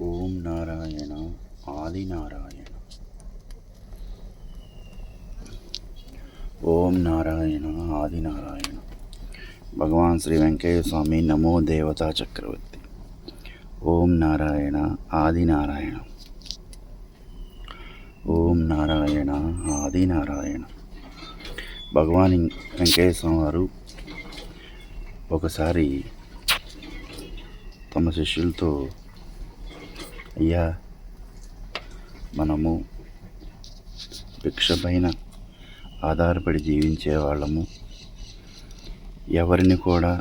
ఓం నారాయణ ఆదినారాయణ. ఓం నారాయణ ఆదినారాయణ. భగవాన్ శ్రీ వెంకయ్య స్వామి నమో దేవతా చక్రవర్తి. ఓం నారాయణ ఆదినారాయణ. ఓం నారాయణ ఆదినారాయణ. భగవాన్ వెంకయ్య స్వామి వారు ఒకసారి తమ శిష్యులతో, అయ్యా, మనము భిక్ష పైన ఆధారపడి జీవించే వాళ్ళము, ఎవరిని కూడా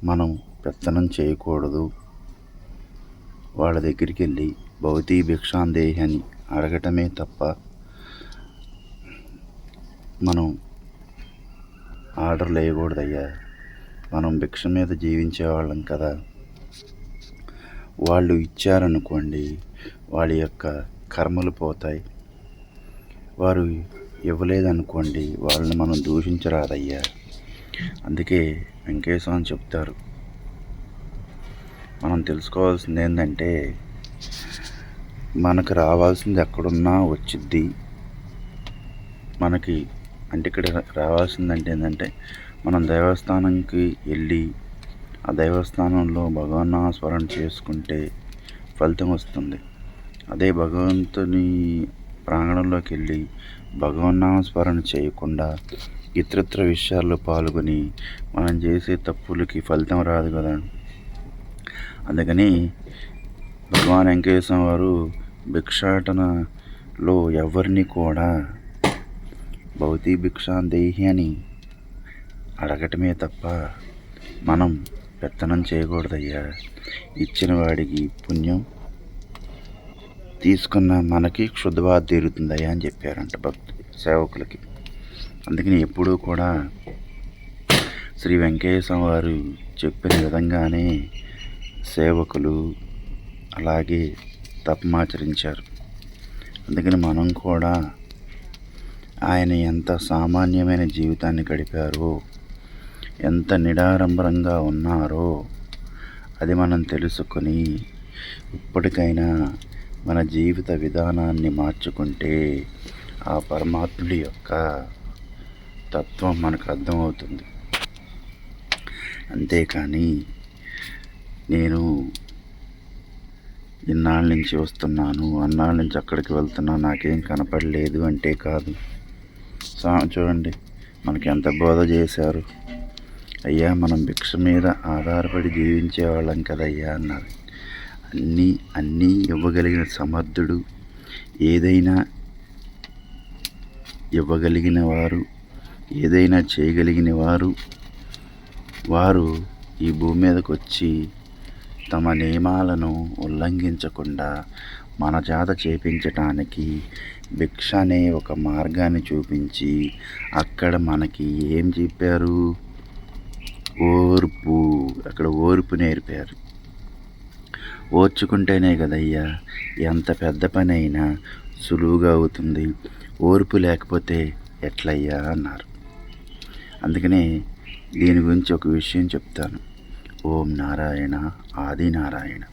మనం పెత్తనం చేయకూడదు. వాళ్ళ దగ్గరికి వెళ్ళి భవతీ భిక్షాందేహి అని అడగటమే తప్ప మనం ఆర్డర్లు వేయకూడదయ్యా. మనం భిక్ష మీద జీవించే వాళ్ళం కదా. వాళ్ళు ఇచ్చారనుకోండి, వాళ్ళ యొక్క కర్మలు పోతాయి. వారు ఇవ్వలేదనుకోండి, వాళ్ళని మనం దూషించరాదయ్యా. అందుకే వెంకటేశ్వర చెప్తారు, మనం తెలుసుకోవాల్సింది ఏంటంటే, మనకు రావాల్సింది ఎక్కడున్నా వచ్చిద్ది. మనకి అంటే ఇక్కడ రావాల్సిందంటే ఏంటంటే, మనం దేవస్థానంకి వెళ్ళి ఆ దేవస్థానంలో భగవన్నామస్మరణ చేసుకుంటే ఫలితం వస్తుంది. అదే భగవంతుని ప్రాంగణంలోకి వెళ్ళి భగవన్నామస్మరణ చేయకుండా ఇతరత్ర విషయాల్లో పాల్గొని మనం చేసే తప్పులకి ఫలితం రాదు కదా. అందుకని భగవాన్ వెంకటేశ్వర వారు భిక్షాటనలో ఎవరిని కూడా భౌతి భిక్షాందేహి అని అడగటమే తప్ప మనం పెత్తనం చేయకూడదయ్యా. ఇచ్చిన వాడికి పుణ్యం, తీసుకున్న మనకి క్షుద్రబాధ తీరుతుందయ్యా అని చెప్పారంట సేవకులకి. అందుకని ఎప్పుడూ కూడా శ్రీ వెంకటేశ్వర వారు చెప్పిన విధంగానే సేవకులు అలాగే తపమాచరించారు. అందుకని మనం కూడా ఆయన ఎంత సామాన్యమైన జీవితాన్ని గడిపారో, ఎంత నిడారంబరంగా ఉన్నారో అది మనం తెలుసుకొని ఇప్పటికైనా మన జీవిత విధానాన్ని మార్చుకుంటే ఆ పరమాత్ముడి యొక్క తత్వం మనకు అర్థమవుతుంది. అంతేకాని నేను ఇన్నాళ్ళ నుంచి వస్తున్నాను, అన్నాళ్ళ నుంచి అక్కడికి వెళ్తున్నాను, నాకేం కనపడలేదు అంటే కాదు. చూడండి మనకి ఎంత బోధ చేశారు. అయ్యా, మనం భిక్ష మీద ఆధారపడి జీవించే వాళ్ళం కదయ్యా అన్నారు. అన్నీ ఇవ్వగలిగిన సమర్థుడు, ఏదైనా ఇవ్వగలిగిన వారు, ఏదైనా చేయగలిగిన వారు ఈ భూమి మీదకి వచ్చి తమ నియమాలను ఉల్లంఘించకుండా మన చేత చేపించటానికి భిక్ష అనే ఒక మార్గాన్ని చూపించి అక్కడ మనకి ఏం చెప్పారు? ఓర్పు. అక్కడ ఓర్పు నేర్పారు. ఓర్చుకుంటేనే కదయ్యా ఎంత పెద్ద పని అయినా సులువుగా అవుతుంది. ఓర్పు లేకపోతే ఎట్లయ్యా అన్నారు. అందుకనే దీని గురించి ఒక విషయం చెప్తాను. ఓం నారాయణ ఆదినారాయణ.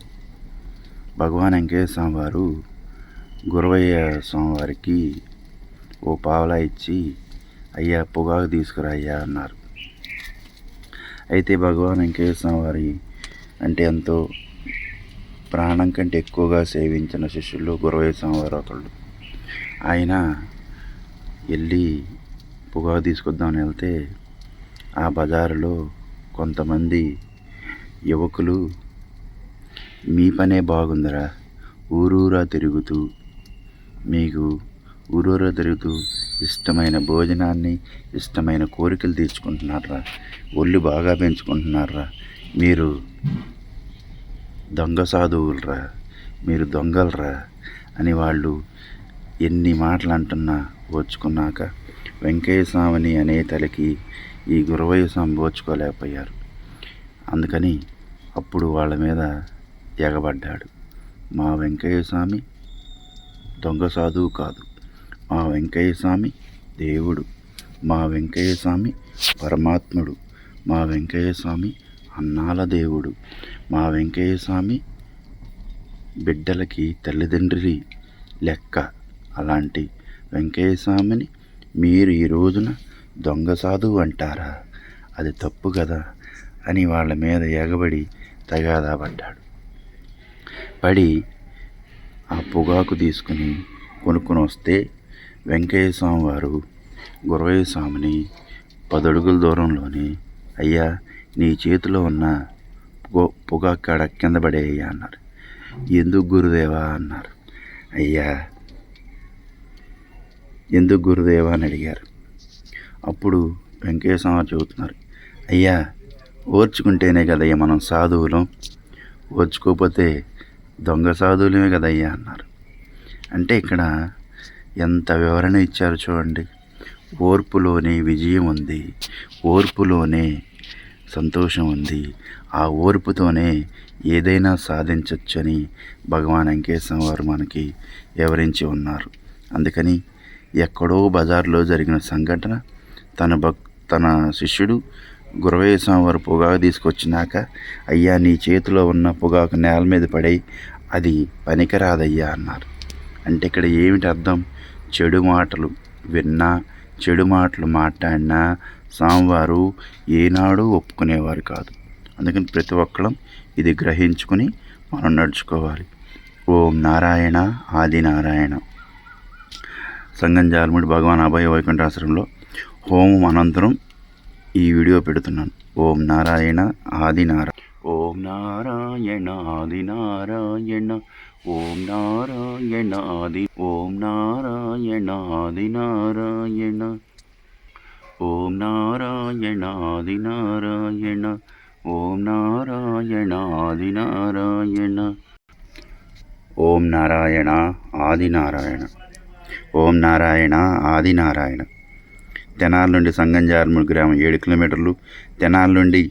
భగవాన్ వెంకటేశ్వర స్వామి వారు గురవయ్య స్వామివారికి ఓ పావలా ఇచ్చి, అయ్యా పొగాకు తీసుకురాయ్యా అన్నారు. అయితే భగవాన్ వెంకటేశ్వర స్వామి వారి అంటే ఎంతో ప్రాణం కంటే ఎక్కువగా సేవించిన శిష్యులు గురవయ్య స్వామి వారు ఒకళ్ళు. ఆయన వెళ్ళి పొగాకు తీసుకొద్దామని వెళ్తే ఆ బజారులో కొంతమంది యువకులు, మీ పనే బాగుందిరా, ఊరూరా తిరుగుతూ ఇష్టమైన భోజనాన్ని, ఇష్టమైన కోరికలు తీర్చుకుంటున్నారా, ఒళ్ళు బాగా పెంచుకుంటున్నారా, మీరు దొంగ సాధువులరా, మీరు దొంగలరా అని వాళ్ళు ఎన్ని మాటలు అంటున్నా ఓర్చుకున్నాక వెంకయ్య స్వామిని అనే తలకి ఈ గురవయ్య స్వామి ఓర్చుకోలేకపోయారు. అందుకని అప్పుడు వాళ్ళ మీద ఎగబడ్డాడు. మా వెంకయ్య స్వామి దొంగ సాధువు కాదు, మా వెంకయ్య స్వామి దేవుడు, మా వెంకయ్య స్వామి పరమాత్ముడు, మా వెంకయ్య స్వామి అన్నాల దేవుడు, మా వెంకయ్య స్వామి బిడ్డలకి తల్లిదండ్రి లెక్క. అలాంటి వెంకయ్య స్వామిని మీరు ఈ రోజున దొంగ సాధువు అంటారా? అది తప్పు కదా అని వాళ్ళ మీద ఎగబడి తగాదా పడ్డాడు. పడి ఆ పొగాకు తీసుకుని కొనుక్కొని వస్తే వెంకయ్య స్వామి వారు గురవయ్య స్వామిని 10 అడుగుల దూరంలోనే, అయ్యా నీ చేతిలో ఉన్న పొగాకు కాడ కింద పడేయ్యా అన్నారు. ఎందుకు గురుదేవా అన్నారు. అయ్యా ఎందుకు గురుదేవా అని అడిగారు. అప్పుడు వెంకయ్య స్వామి చెబుతున్నారు, అయ్యా ఓర్చుకుంటేనే కదయ్యా మనం సాధువులం, ఓర్చుకోకపోతే దొంగ సాధువులమే కదయ్యా అన్నారు. అంటే ఇక్కడ ఎంత వివరణ ఇచ్చారు చూడండి. ఓర్పులోనే విజయం ఉంది, ఓర్పులోనే సంతోషం ఉంది, ఆ ఓర్పుతోనే ఏదైనా సాధించవచ్చని భగవాన్ వెంకటేశ్వర వారు మనకి వివరించి ఉన్నారు. అందుకని ఎక్కడో బజార్లో జరిగిన సంఘటన తన శిష్యుడు గురవయ్య స్వామి వారు పొగాకు తీసుకొచ్చినాక, అయ్యా నీ చేతిలో ఉన్న పొగాకు నేల మీద పడి అది పనికిరాదయ్యా అన్నారు. అంటే ఇక్కడ ఏమిటి అర్థం? చెడు మాటలు విన్నా, చెడు మాటలు మాట్లాడినా స్వామివారు ఏనాడు ఒప్పుకునేవారు కాదు. అందుకని ప్రతి ఒక్కరం ఇది గ్రహించుకుని మనం నడుచుకోవాలి. ఓం నారాయణ ఆది నారాయణ. సంగంజాలముడి భగవాన్ అభయ వైకుంఠాశ్రమంలో హోమం అనంతరం ఈ వీడియో పెడుతున్నాను. ఓం నారాయణ ఆది నారాయణ. ఓం నారాయణ ఆది నారాయణ. ఓం నారాయణ ఆది. ఓం నారాయణ ఆది నారాయణ. ఓం నారాయణ ఆది నారాయణ. ఓం నారాయణ ఆది నారాయణ. ఓం నారాయణ ఆది నారాయణ. ఓం నారాయణ ఆది నారాయణ. తెనాలి నుండి సంగంజాలమూడి గ్రామం 7 కిలోమీటర్లు. తెనాలి నుండి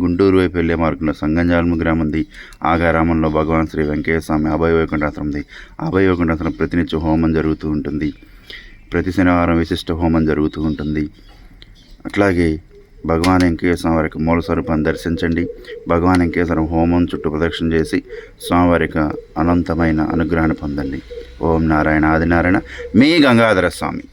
గుంటూరు వైపు వెళ్ళే మార్గంలో సంగంజాలమూడి గ్రామం ఉంది. ఆ గ్రామంలో భగవాన్ శ్రీ వెంకయ్య స్వామి అభయ వైకుంఠాశ్రమం ఉంది. అభయ వైకుంఠాశ్రమం ప్రతినిత్యం హోమం జరుగుతూ ఉంటుంది. ప్రతి శనివారం విశిష్ట హోమం జరుగుతూ ఉంటుంది. అట్లాగే భగవాన్ వెంకయ్య స్వామి వారికి మూల స్వరూపాన్ని దర్శించండి. భగవాన్ వెంకయ్య స్వామి హోమం చుట్టూ ప్రదక్షిణ చేసి స్వామివారికి అనంతమైన అనుగ్రహాన్ని పొందండి. ఓం నారాయణ ఆది నారాయణ. మీ గంగాధర స్వామి.